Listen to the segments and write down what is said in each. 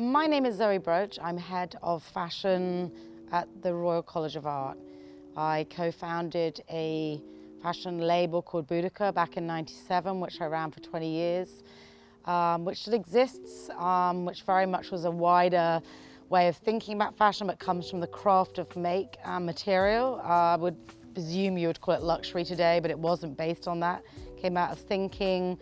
My name is Zowie Broach. I'm head of fashion at the Royal College of Art. I co-founded a fashion label called Boudica back in '97, which I ran for 20 years, which still exists, which very much was a wider way of thinking about fashion, but comes from the craft of make and material. I would presume you would call it luxury today, but it wasn't based on that. It came out of thinking,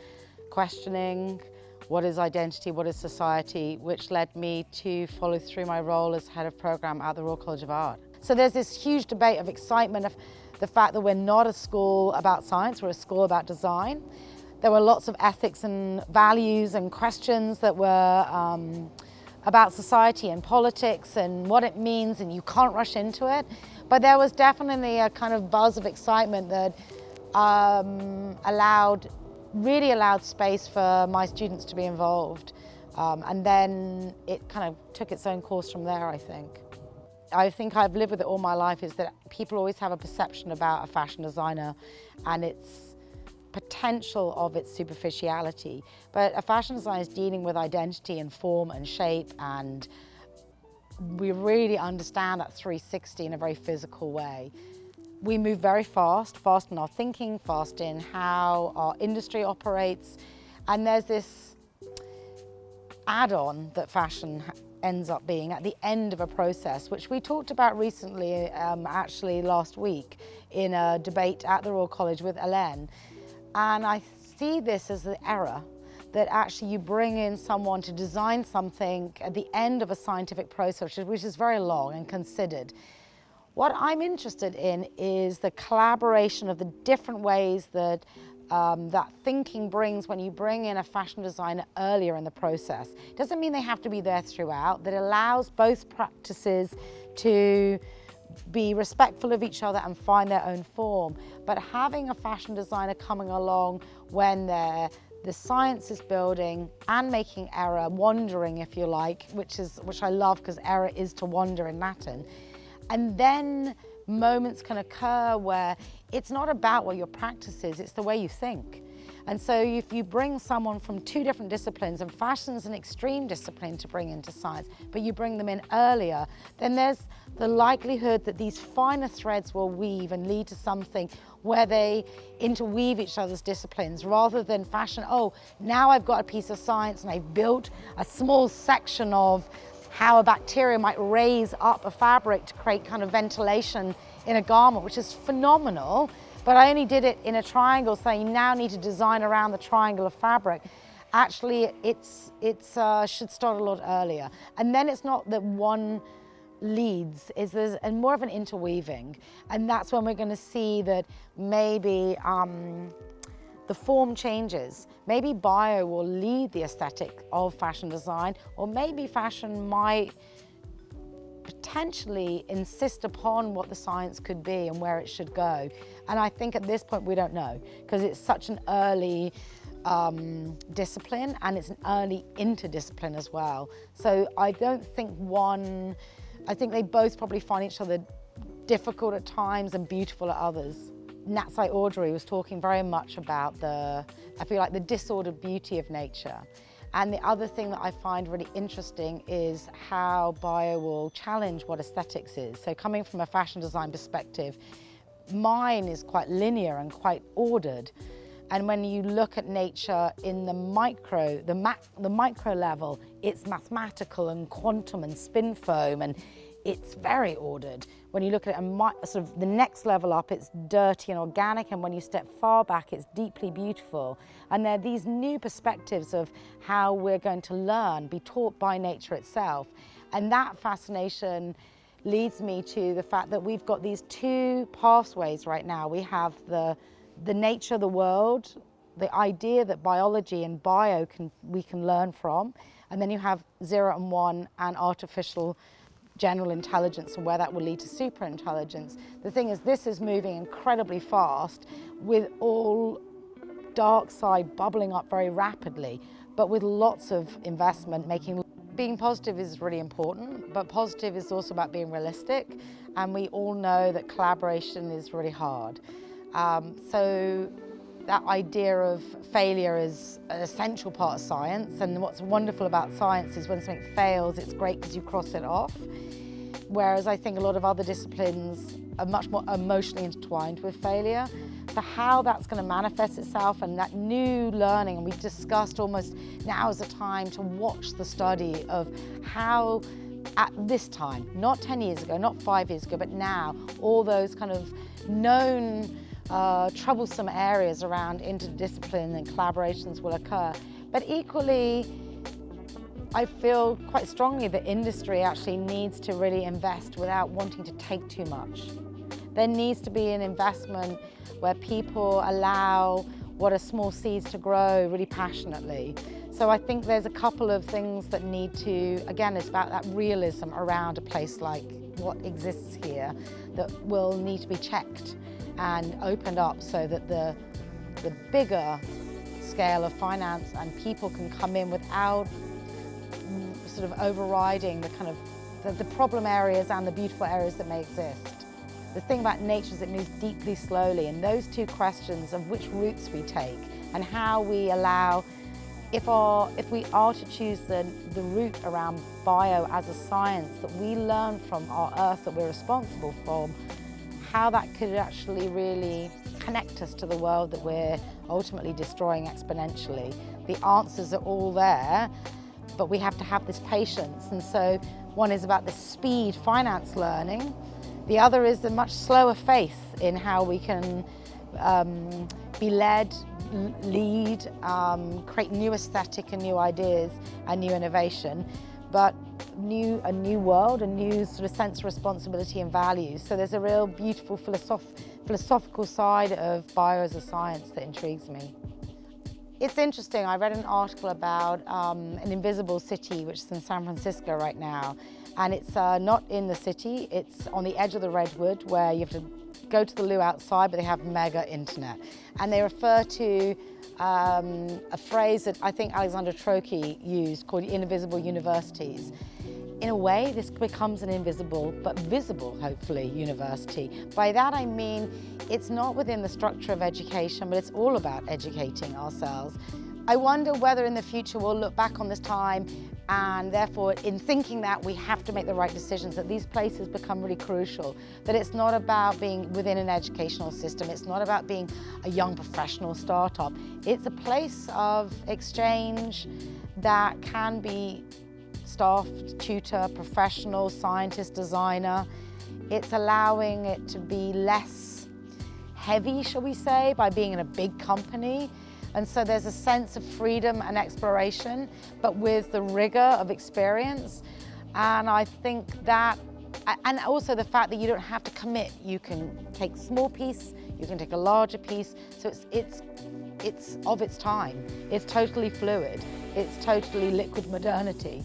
questioning, what is identity, what is society, which led me to follow through my role as head of program at the Royal College of Art. So there's this huge debate of excitement of the fact that we're not a school about science, we're a school about design. There were lots of ethics and values and questions that were about society and politics and what it means, and you can't rush into it. But there was definitely a kind of buzz of excitement that really allowed space for my students to be involved. And then it kind of took its own course from there, I think. I think I've lived with it all my life, is that people always have a perception about a fashion designer and its potential of its superficiality. But a fashion designer is dealing with identity and form and shape, and we really understand that 360 in a very physical way. We move very fast in our thinking, fast in how our industry operates, and there's this add-on that fashion ends up being at the end of a process, which we talked about recently, actually last week, in a debate at the Royal College with Hélène. And I see this as the error, that actually you bring in someone to design something at the end of a scientific process, which is very long and considered. What I'm interested in is the collaboration of the different ways that that thinking brings when you bring in a fashion designer earlier in the process. It doesn't mean they have to be there throughout. That allows both practices to be respectful of each other and find their own form. But having a fashion designer coming along when the science is building and making error, wandering if you like, which I love, because error is to wander in Latin. And then moments can occur where it's not about what your practice is, it's the way you think. And so if you bring someone from two different disciplines, and fashion's an extreme discipline to bring into science, but you bring them in earlier, then there's the likelihood that these finer threads will weave and lead to something where they interweave each other's disciplines, rather than fashion, oh, now I've got a piece of science and I've built a small section of how a bacteria might raise up a fabric to create kind of ventilation in a garment, which is phenomenal. But I only did it in a triangle, so you now need to design around the triangle of fabric. Actually, it should start a lot earlier. And then it's not that one leads, there's more of an interweaving. And that's when we're going to see that maybe the form changes. Maybe bio will lead the aesthetic of fashion design, or maybe fashion might potentially insist upon what the science could be and where it should go. And I think at this point we don't know, because it's such an early discipline, and it's an early interdiscipline as well. So I don't think I think they both probably find each other difficult at times and beautiful at others. Natsai Audrey was talking very much about I feel like the disordered beauty of nature. And the other thing that I find really interesting is how bio will challenge what aesthetics is. So coming from a fashion design perspective, mine is quite linear and quite ordered. And when you look at nature in the micro level, it's mathematical and quantum and spin foam, and it's very ordered. When you look at it sort of the next level up, it's dirty and organic, and when you step far back, it's deeply beautiful. And there are these new perspectives of how we're going to learn, be taught by nature itself. And that fascination leads me to the fact that we've got these two pathways right now. We have the nature of the world, the idea that biology and bio we can learn from, and then you have 0 and 1 and artificial general intelligence, and where that will lead to super intelligence. The thing is, this is moving incredibly fast, with all dark side bubbling up very rapidly, but with lots of investment being positive is really important, but positive is also about being realistic, and we all know that collaboration is really hard. So that idea of failure is an essential part of science, and what's wonderful about science is when something fails, it's great because you cross it off. Whereas I think a lot of other disciplines are much more emotionally intertwined with failure. So how that's going to manifest itself and that new learning, and we've discussed almost now is the time to watch the study of how at this time, not 10 years ago, not 5 years ago, but now, all those kind of known troublesome areas around interdiscipline and collaborations will occur. But equally, I feel quite strongly that industry actually needs to really invest without wanting to take too much. There needs to be an investment where people allow what are small seeds to grow really passionately. So I think there's a couple of things that need to, again, it's about that realism around a place like what exists here that will need to be checked and opened up so that the bigger scale of finance and people can come in without sort of overriding the kind of the problem areas and the beautiful areas that may exist. The thing about nature is it moves deeply slowly, and those two questions of which routes we take and how we allow, if we are to choose the route around bio as a science that we learn from our earth that we're responsible for, how that could actually really connect us to the world that we're ultimately destroying exponentially. The answers are all there, but we have to have this patience. And so one is about the speed finance learning. The other is the much slower faith in how we can be led, lead, create new aesthetic and new ideas and new innovation, but a new world, a new sort of sense of responsibility and values. So there's a real beautiful philosophical side of bio as a science that intrigues me. It's interesting, I read an article about an invisible city which is in San Francisco right now, and it's not in the city, it's on the edge of the redwood where you have to go to the loo outside, but they have mega internet. And they refer to a phrase that I think Alexander Trotsky used called invisible universities. In a way, this becomes an invisible but visible, hopefully, university. By that I mean it's not within the structure of education, but it's all about educating ourselves. I wonder whether in the future we'll look back on this time and therefore in thinking that we have to make the right decisions, that these places become really crucial, that it's not about being within an educational system, it's not about being a young professional startup. It's a place of exchange that can be staff, tutor, professional, scientist, designer. It's allowing it to be less heavy, shall we say, by being in a big company. And so there's a sense of freedom and exploration, but with the rigor of experience. And I think that, and also the fact that you don't have to commit. You can take a small piece, you can take a larger piece. So it's of its time. It's totally fluid. It's totally liquid modernity.